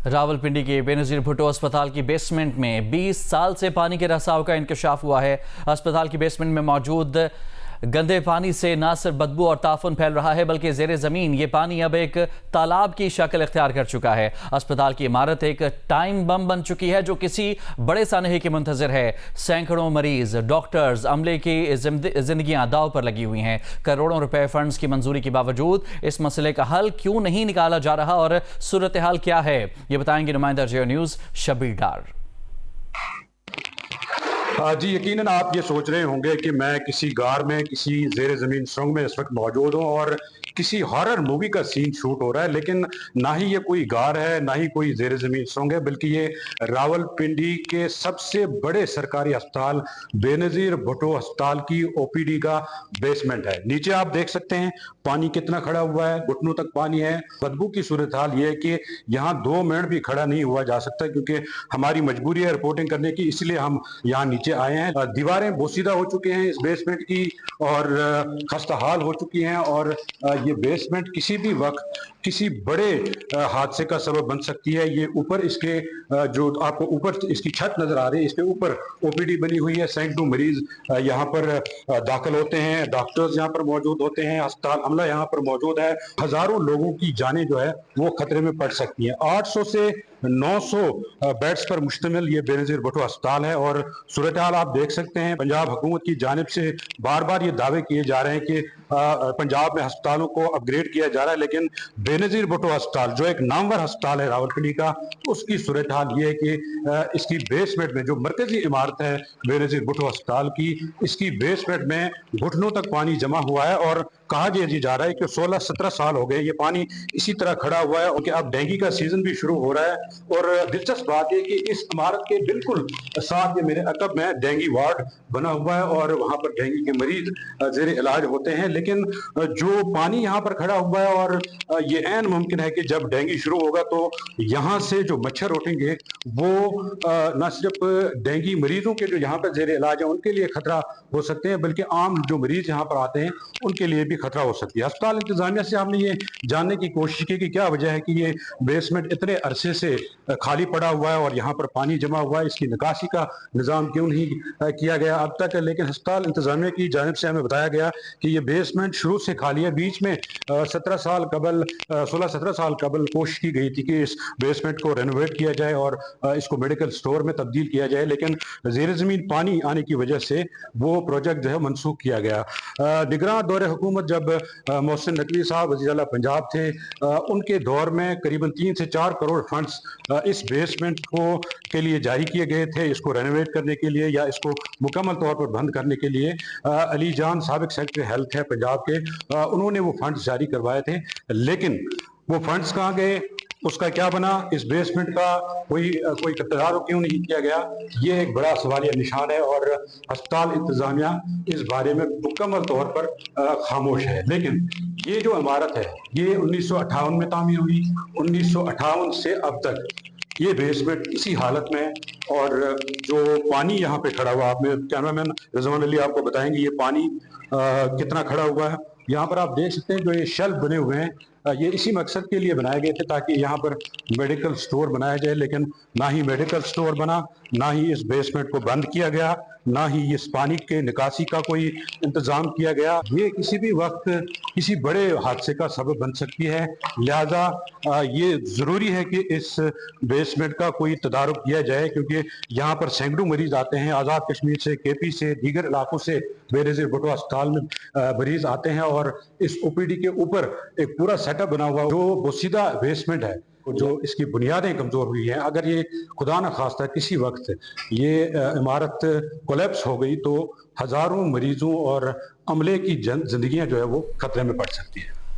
रावलपिंडी के बेनज़ीर भुट्टो अस्पताल की बेसमेंट में 20 साल से पानी के रिसाव का इंकशाफ हुआ है। अस्पताल की बेसमेंट में मौजूद गंदे पानी से न सिर्फ बदबू और ताफुन फैल रहा है बल्कि ज़ेरे ज़मीन ये पानी अब एक तालाब की शक्ल इख्तियार कर चुका है। अस्पताल की इमारत एक टाइम बम बन चुकी है जो किसी बड़े सानहे की मुंतज़िर है। सैकड़ों मरीज, डॉक्टर्स, अमले की जिंदगियां दाव पर लगी हुई हैं। करोड़ों रुपए फंड्स की मंजूरी के बावजूद इस मसले का हल क्यों नहीं निकाला जा रहा और सूरत हाल क्या है, ये बताएंगे नुमाइंदा जियो न्यूज़ शब्बीर डार। जी, यकीनन आप ये सोच रहे होंगे कि मैं किसी गार में, किसी ज़ेरे ज़मीन सुरंग में इस वक्त मौजूद हूँ और किसी हॉरर मूवी का सीन शूट हो रहा है। लेकिन ना ही ये कोई गार है, ना ही कोई ज़ेरे ज़मीन सुरंग है, बल्कि ये रावलपिंडी के सबसे बड़े सरकारी अस्पताल बेनज़ीर भुट्टो अस्पताल की ओपीडी का बेसमेंट है। नीचे आप देख सकते हैं पानी कितना खड़ा हुआ है, घुटनों तक पानी है। बदबू की सूरत हाल ये है कि यहाँ 2 मिनट भी खड़ा नहीं हुआ जा सकता क्योंकि हमारी मजबूरी है रिपोर्टिंग करने की, इसलिए हम यहाँ नीचे आए हैं। दीवारें बोसीदा हो चुके हैं इस बेसमेंट की और खस्ता हाल हो चुकी हैं और ये बेसमेंट किसी भी वक्त किसी बड़े हादसे का सबब बन सकती है। ये ऊपर इसके जो आपको ऊपर इसकी छत नजर आ रही है, इसके ऊपर ओपीडी बनी हुई है। सैकड़ों मरीज यहाँ पर दाखिल होते हैं, डॉक्टर्स यहाँ पर मौजूद होते हैं, अस्पताल अमला यहाँ पर मौजूद है। हजारों लोगों की जानें जो है वो खतरे में पड़ सकती हैं। 800 से 900 बेड्स पर मुश्तमिल ये बेनज़ीर भुट्टो अस्पताल है और सूरत हाल आप देख सकते हैं। पंजाब हुकूमत की जानिब से बार बार ये दावे किए जा रहे हैं कि पंजाब में अस्पतालों को अपग्रेड किया जा रहा है, लेकिन बेनज़ीर भुट्टो अस्पताल जो एक नामवर अस्पताल है रावलपिंडी का, उसकी सूरत हाल ये है कि इसकी बेसमेंट में जो मरकजी इमारत है बेनज़ीर भुट्टो अस्पताल की, इसकी बेसमेंट में घुटनों तक पानी जमा हुआ है और कहा जा रहा है कि 16-17 साल हो गए ये पानी इसी तरह खड़ा हुआ है और अब डेंगू का सीजन भी शुरू हो रहा है। और दिलचस्प बात है कि इस इमारत के बिल्कुल साथ ये मेरे अकब में डेंगू वार्ड बना हुआ है और वहां पर डेंगू के मरीज जेरे इलाज होते हैं। लेकिन जो पानी यहाँ पर खड़ा हुआ है और ये ऐन मुमकिन है कि जब डेंगू शुरू होगा तो यहाँ से जो मच्छर उठेंगे वो न सिर्फ डेंगू मरीजों के जो यहाँ पर जेरे इलाज है उनके लिए खतरा हो सकते हैं, बल्कि आम जो मरीज यहाँ पर आते हैं उनके लिए भी खतरा हो सकती है। अस्पताल इंतजामिया से हमने ये जानने की कोशिश की कि क्या वजह है कि ये बेसमेंट इतने अरसे से खाली पड़ा हुआ है और यहाँ पर पानी जमा हुआ है, इसकी निकासी का निज़ाम क्यों नहीं किया गया अब तक। लेकिन अस्पताल इंतजामिया की जानिब से हमें बताया गया कि ये बेसमेंट शुरू से खाली है। बीच में 16-17 साल कबल कोशिश की गई थी कि इस बेसमेंट को रेनोवेट किया जाए और इसको मेडिकल स्टोर में तब्दील किया जाए, लेकिन ज़ेरे ज़मीन पानी आने की वजह से वो प्रोजेक्ट जो है मनसूख किया गया। निगरान दौरे हुकूमत जब मोहसिन नकवी साहब वज़ीर आला पंजाब थे, उनके दौर में करीबन 3 से 4 करोड़ फंड्स इस बेसमेंट को के लिए जारी किए गए थे, इसको रेनोवेट करने के लिए या इसको मुकम्मल तौर पर बंद करने के लिए। अली जान साबिक सेक्रेटरी हेल्थ है पंजाब के, उन्होंने वो फंड्स जारी करवाए थे, लेकिन वो फंड्स कहाँ गए, उसका क्या बना, इस बेसमेंट का कोई तदारुक क्यों नहीं किया गया, ये एक बड़ा सवालिया निशान है और अस्पताल इंतजामिया इस बारे में मुकम्मल तौर पर खामोश है। लेकिन ये जो इमारत है ये 1958 में तामीर हुई, 1958 से अब तक ये बेसमेंट इसी हालत में, और जो पानी यहाँ पे खड़ा हुआ, आप में कैमरामैन रिजवान अली आपको बताएंगे ये पानी कितना खड़ा हुआ है। यहाँ पर आप देख सकते हैं जो ये शेल्फ बने हुए हैं, ये इसी मकसद के लिए बनाए गए थे ताकि यहाँ पर मेडिकल स्टोर बनाया जाए, लेकिन ना ही मेडिकल स्टोर बना, ना ही इस बेसमेंट को बंद किया गया, ना ही इस पानी के निकासी का कोई इंतजाम किया गया। ये किसी भी वक्त किसी बड़े हादसे का सबब बन सकती है, लिहाजा ये ज़रूरी है कि इस बेसमेंट का कोई तदारुक किया जाए क्योंकि यहाँ पर सैकड़ों मरीज आते हैं आज़ाद कश्मीर से, केपी से, दीगर इलाकों से बेनज़ीर भुट्टो अस्पताल में मरीज आते हैं और इस ओपीडी के ऊपर एक पूरा सेटअप बना हुआ जो बोसीदा बेसमेंट है, जो इसकी बुनियादें कमज़ोर हुई हैं। अगर ये खुदा न खास्ता किसी वक्त ये इमारत कोलैप्स हो गई तो हज़ारों मरीजों और अमले की जिंदगियां जो है वो खतरे में पड़ सकती है।